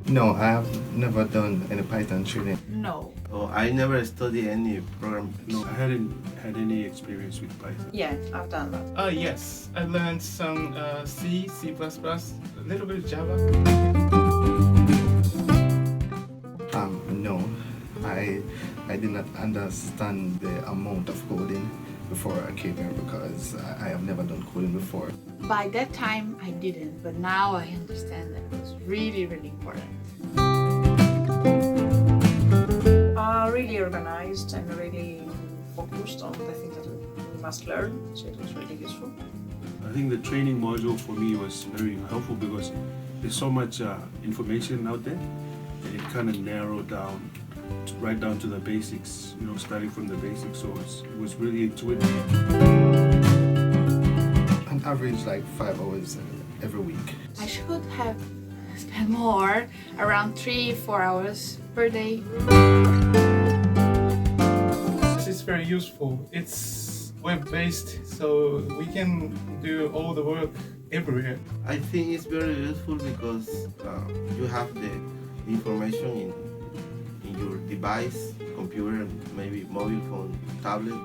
No, I have never done any Python training. No. Oh, I never studied any program. No, I hadn't had any experience with Python. Yeah, I've done that. Yes, I learned some C, C++, a little bit of Java. No, I did not understand the amount of coding before I came here because I have never done coding before. By that time, I didn't, but now I understand that it was really, really important. Really organized and really focused on the things that we must learn, so it was really useful. I think the training module for me was very helpful because there's so much information out there, and it kind of narrowed down right down to the basics, starting from the basics, so it was really intuitive. On average, like 5 hours every week. I should have spent more, around 3-4 hours per day. It's very useful. It's web-based, so we can do all the work everywhere. I think it's very useful because you have the information in your device, computer, maybe mobile phone, tablet.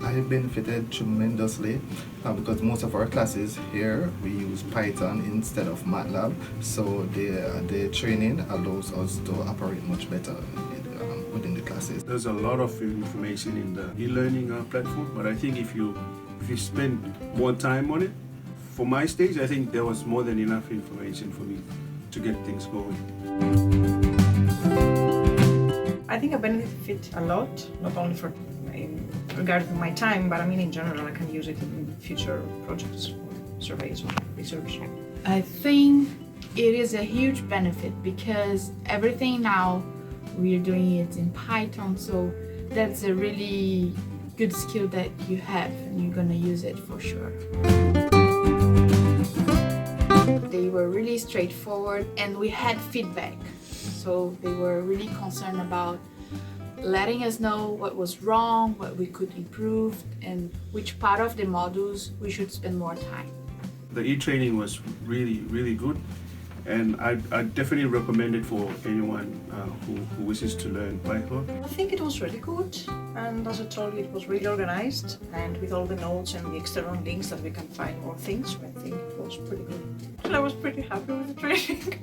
I benefited tremendously because most of our classes here we use Python instead of MATLAB, so the training allows us to operate much better within the classes. There's a lot of information in the e-learning platform, but I think if you spend more time on it, for my stage, I think there was more than enough information for me to get things going. I think I benefit a lot, not only for regarding my time, but I mean in general, I can use it in future projects, surveys, or research. I think it is a huge benefit because everything now we're doing it in Python, so that's a really good skill that you have and you're gonna use it for sure. They were really straightforward and we had feedback, so they were really concerned about letting us know what was wrong, what we could improve, and which part of the modules we should spend more time. The e-training was really, really good, and I definitely recommend it for anyone who wishes to learn Python. I think it was really good, and as I told you, it was really organized, and with all the notes and the external links that we can find more things, I think it was pretty good. And I was pretty happy with the training.